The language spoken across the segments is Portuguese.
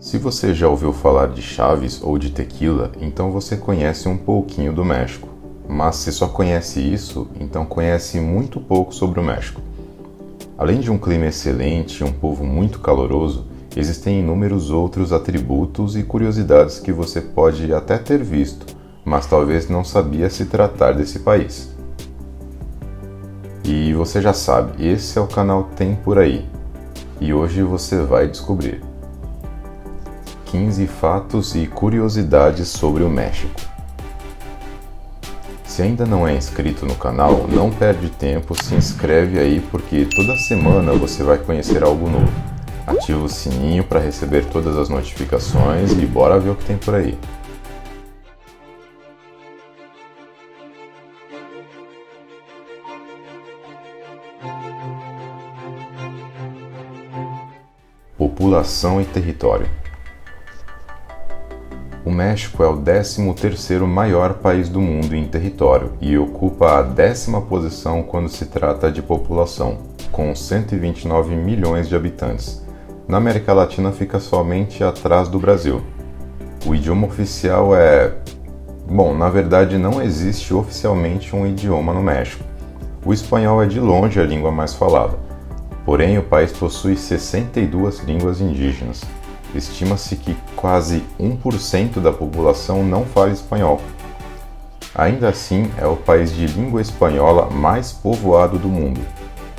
Se você já ouviu falar de chaves ou de tequila, então você conhece um pouquinho do México. Mas se só conhece isso, então conhece muito pouco sobre o México. Além de um clima excelente e um povo muito caloroso, existem inúmeros outros atributos e curiosidades que você pode até ter visto, mas talvez não sabia se tratar desse país. E você já sabe, esse é o canal Tem Por Aí, e hoje você vai descobrir 15 fatos e curiosidades sobre o México. Se ainda não é inscrito no canal, não perde tempo, se inscreve aí porque toda semana você vai conhecer algo novo. Ativa o sininho para receber todas as notificações e bora ver o que tem por aí. População e território. O México é o 13º maior país do mundo em território e ocupa a 10ª posição quando se trata de população, com 129 milhões de habitantes. Na América Latina fica somente atrás do Brasil. O idioma oficial é... na verdade não existe oficialmente um idioma no México. O espanhol é de longe a língua mais falada. Porém, o país possui 62 línguas indígenas. Estima-se que quase 1% da população não fala espanhol. Ainda assim, é o país de língua espanhola mais povoado do mundo.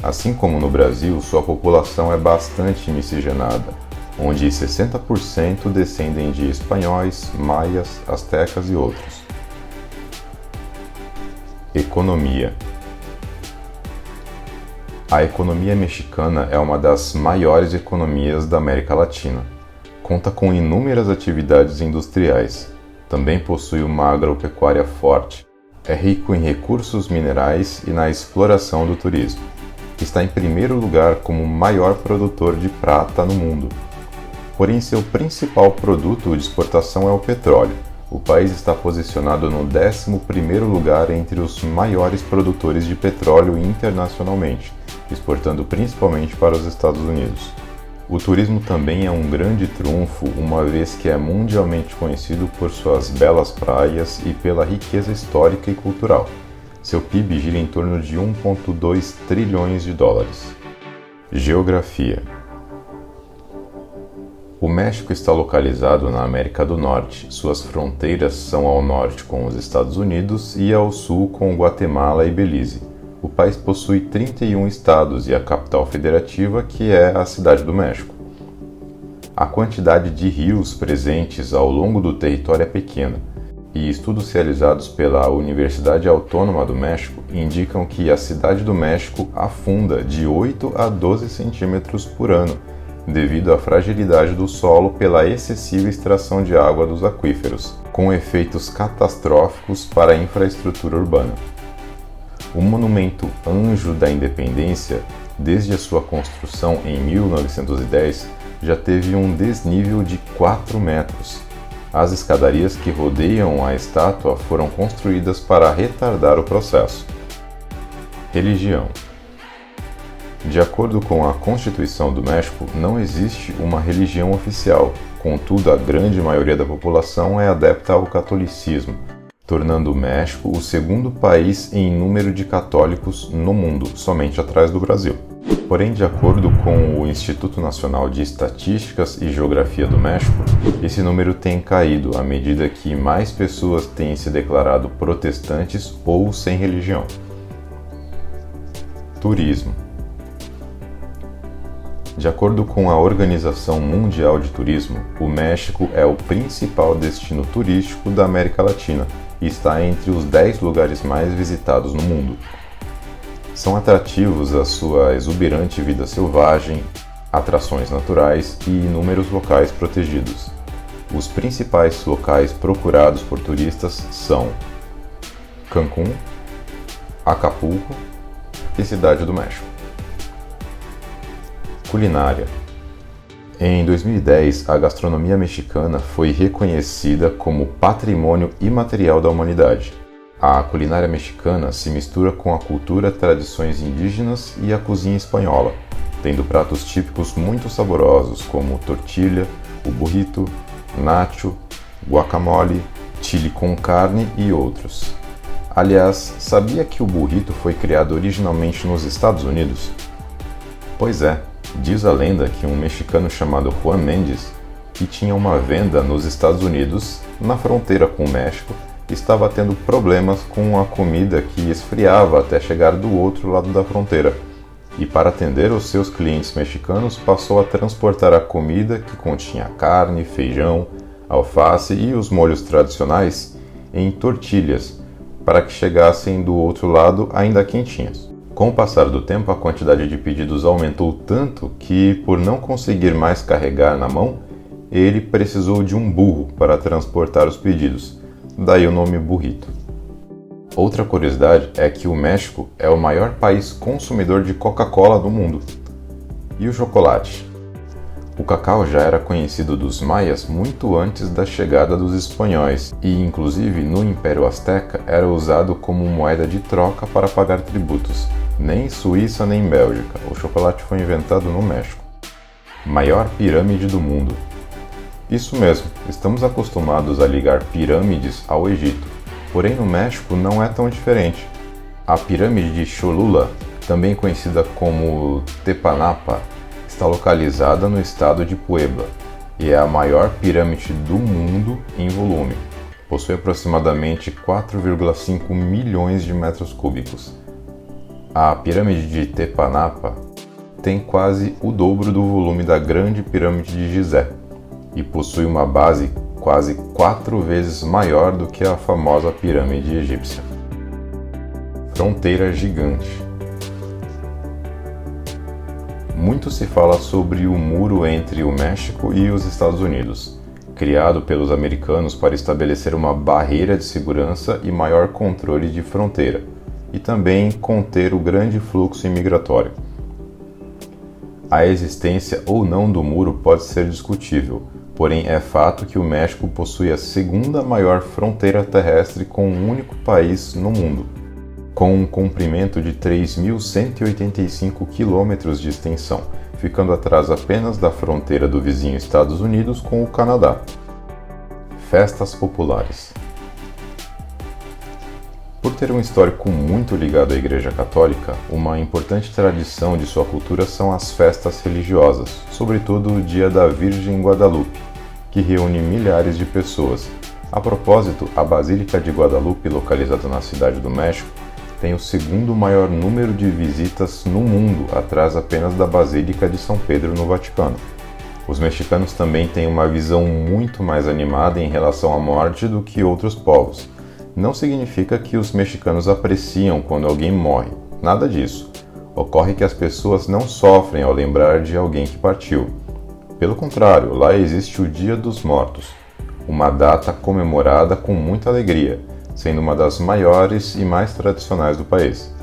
Assim como no Brasil, sua população é bastante miscigenada, onde 60% descendem de espanhóis, maias, astecas e outros. Economia. A economia mexicana é uma das maiores economias da América Latina. Conta com inúmeras atividades industriais. Também possui uma agropecuária forte. É rico em recursos minerais e na exploração do turismo. Está em primeiro lugar como o maior produtor de prata no mundo. Porém, seu principal produto de exportação é o petróleo. O país está posicionado no 11º lugar entre os maiores produtores de petróleo internacionalmente, exportando principalmente para os Estados Unidos. O turismo também é um grande trunfo, uma vez que é mundialmente conhecido por suas belas praias e pela riqueza histórica e cultural. Seu PIB gira em torno de 1,2 trilhões de dólares. Geografia. O México está localizado na América do Norte. Suas fronteiras são ao norte com os Estados Unidos e ao sul com Guatemala e Belize. O país possui 31 estados e a capital federativa, que é a Cidade do México. A quantidade de rios presentes ao longo do território é pequena, e estudos realizados pela Universidade Autônoma do México indicam que a Cidade do México afunda de 8 a 12 centímetros por ano, devido à fragilidade do solo pela excessiva extração de água dos aquíferos, com efeitos catastróficos para a infraestrutura urbana. O monumento Anjo da Independência, desde a sua construção em 1910, já teve um desnível de 4 metros. As escadarias que rodeiam a estátua foram construídas para retardar o processo. Religião. De acordo com a Constituição do México, não existe uma religião oficial, contudo a grande maioria da população é adepta ao catolicismo, tornando o México o 2º país em número de católicos no mundo, somente atrás do Brasil. Porém, de acordo com o Instituto Nacional de Estatísticas e Geografia do México, esse número tem caído à medida que mais pessoas têm se declarado protestantes ou sem religião. Turismo. De acordo com a Organização Mundial de Turismo, o México é o principal destino turístico da América Latina e está entre os 10 lugares mais visitados no mundo. São atrativos a sua exuberante vida selvagem, atrações naturais e inúmeros locais protegidos. Os principais locais procurados por turistas são Cancún, Acapulco e Cidade do México. Culinária. Em 2010, a gastronomia mexicana foi reconhecida como Patrimônio Imaterial da Humanidade. A culinária mexicana se mistura com a cultura, tradições indígenas e a cozinha espanhola, tendo pratos típicos muito saborosos como tortilha, o burrito, nacho, guacamole, chili com carne e outros. Aliás, sabia que o burrito foi criado originalmente nos Estados Unidos? Pois é, diz a lenda que um mexicano chamado Juan Mendes, que tinha uma venda nos Estados Unidos, na fronteira com o México, estava tendo problemas com a comida que esfriava até chegar do outro lado da fronteira. E para atender os seus clientes mexicanos, passou a transportar a comida que continha carne, feijão, alface e os molhos tradicionais em tortilhas, para que chegassem do outro lado ainda quentinhas. Com o passar do tempo, a quantidade de pedidos aumentou tanto que, por não conseguir mais carregar na mão, ele precisou de um burro para transportar os pedidos, daí o nome burrito. Outra curiosidade é que o México é o maior país consumidor de Coca-Cola do mundo. E o chocolate? O cacau já era conhecido dos maias muito antes da chegada dos espanhóis e, inclusive, no Império Azteca era usado como moeda de troca para pagar tributos. Nem em Suíça nem em Bélgica, o chocolate foi inventado no México. Maior pirâmide do mundo. Isso mesmo, estamos acostumados a ligar pirâmides ao Egito, porém no México não é tão diferente. A pirâmide de Cholula, também conhecida como Tepanapa, está localizada no estado de Puebla e é a maior pirâmide do mundo em volume. Possui aproximadamente 4,5 milhões de metros cúbicos. A pirâmide de Tepanapa tem quase o dobro do volume da grande pirâmide de Gizé e possui uma base quase 4 vezes maior do que a famosa pirâmide egípcia. Fronteira gigante. Muito se fala sobre o muro entre o México e os Estados Unidos, criado pelos americanos para estabelecer uma barreira de segurança e maior controle de fronteira, e também conter o grande fluxo imigratório. A existência ou não do muro pode ser discutível, porém é fato que o México possui a segunda maior fronteira terrestre com um único país no mundo, com um comprimento de 3.185 quilômetros de extensão, ficando atrás apenas da fronteira do vizinho Estados Unidos com o Canadá. Festas populares. Por ter um histórico muito ligado à Igreja Católica, uma importante tradição de sua cultura são as festas religiosas, sobretudo o Dia da Virgem Guadalupe, que reúne milhares de pessoas. A propósito, a Basílica de Guadalupe, localizada na Cidade do México, tem o segundo maior número de visitas no mundo, atrás apenas da Basílica de São Pedro no Vaticano. Os mexicanos também têm uma visão muito mais animada em relação à morte do que outros povos. Não significa que os mexicanos apreciam quando alguém morre, nada disso. Ocorre que as pessoas não sofrem ao lembrar de alguém que partiu. Pelo contrário, lá existe o Dia dos Mortos, uma data comemorada com muita alegria, sendo uma das maiores e mais tradicionais do país.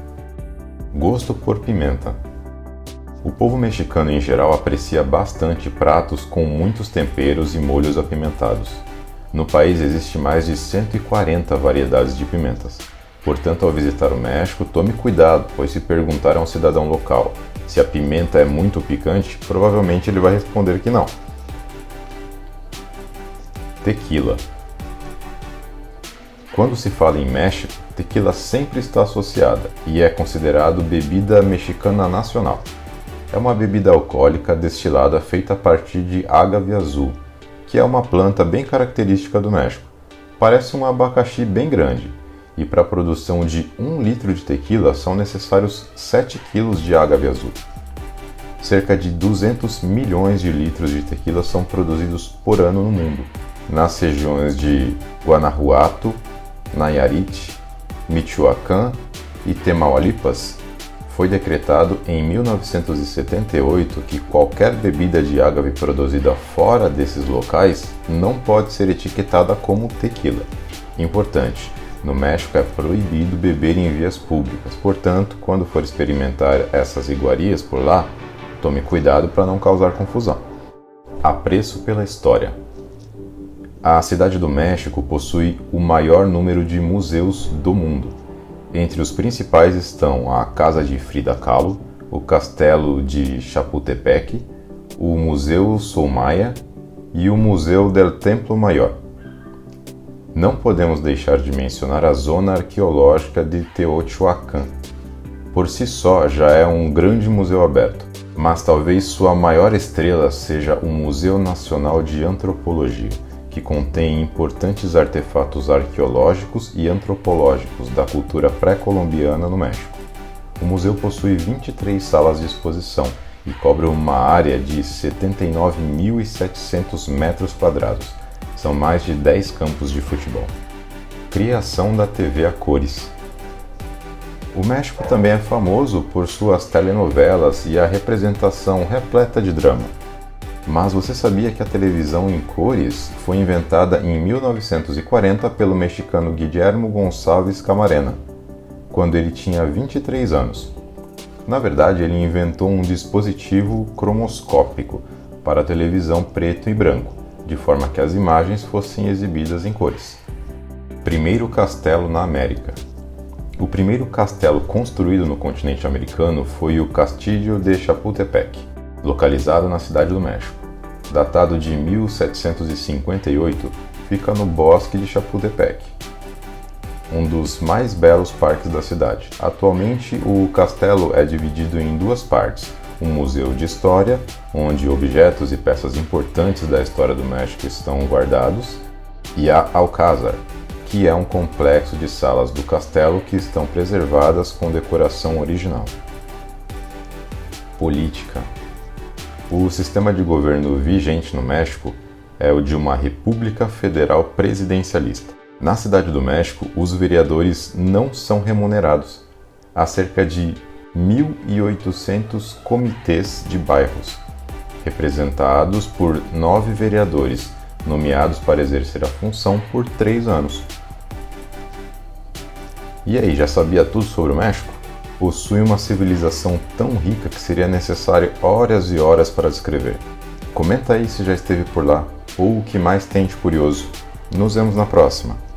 Gosto por pimenta. O povo mexicano em geral aprecia bastante pratos com muitos temperos e molhos apimentados. No país existe mais de 140 variedades de pimentas. Portanto, ao visitar o México, tome cuidado, pois se perguntar a um cidadão local se a pimenta é muito picante, provavelmente ele vai responder que não. Tequila. Quando se fala em México, tequila sempre está associada e é considerado bebida mexicana nacional. É uma bebida alcoólica destilada feita a partir de ágave azul, que é uma planta bem característica do México. Parece um abacaxi bem grande, e para a produção de 1 litro de tequila são necessários 7 kg de ágave azul. Cerca de 200 milhões de litros de tequila são produzidos por ano no mundo, nas regiões de Guanajuato, Nayarit, Michoacán e Tamaulipas. Foi decretado em 1978 que qualquer bebida de ágave produzida fora desses locais não pode ser etiquetada como tequila. Importante, no México é proibido beber em vias públicas, portanto, quando for experimentar essas iguarias por lá, tome cuidado para não causar confusão. Apreço pela história. A Cidade do México possui o maior número de museus do mundo. Entre os principais estão a Casa de Frida Kahlo, o Castelo de Chapultepec, o Museu Soumaya e o Museu del Templo Mayor. Não podemos deixar de mencionar a zona arqueológica de Teotihuacan. Por si só já é um grande museu aberto, mas talvez sua maior estrela seja o Museu Nacional de Antropologia, que contém importantes artefatos arqueológicos e antropológicos da cultura pré-colombiana no México. O museu possui 23 salas de exposição e cobre uma área de 79.700 metros quadrados. São mais de 10 campos de futebol. Criação da TV a cores. O México também é famoso por suas telenovelas e a representação repleta de drama. Mas você sabia que a televisão em cores foi inventada em 1940 pelo mexicano Guillermo González Camarena, quando ele tinha 23 anos. Na verdade, ele inventou um dispositivo cromoscópico para a televisão preto e branco, de forma que as imagens fossem exibidas em cores. Primeiro castelo na América. O primeiro castelo construído no continente americano foi o Castillo de Chapultepec, localizado na Cidade do México. Datado de 1758, fica no Bosque de Chapultepec, um dos mais belos parques da cidade. Atualmente, o castelo é dividido em duas partes: um museu de história, onde objetos e peças importantes da história do México estão guardados, e a Alcázar, que é um complexo de salas do castelo que estão preservadas com decoração original. Política. O sistema de governo vigente no México é o de uma república federal presidencialista. Na Cidade do México, os vereadores não são remunerados. Há cerca de 1.800 comitês de bairros, representados por 9 vereadores, nomeados para exercer a função por 3 anos. E aí, já sabia tudo sobre o México? Possui uma civilização tão rica que seria necessário horas e horas para descrever. Comenta aí se já esteve por lá, ou o que mais tem de curioso. Nos vemos na próxima!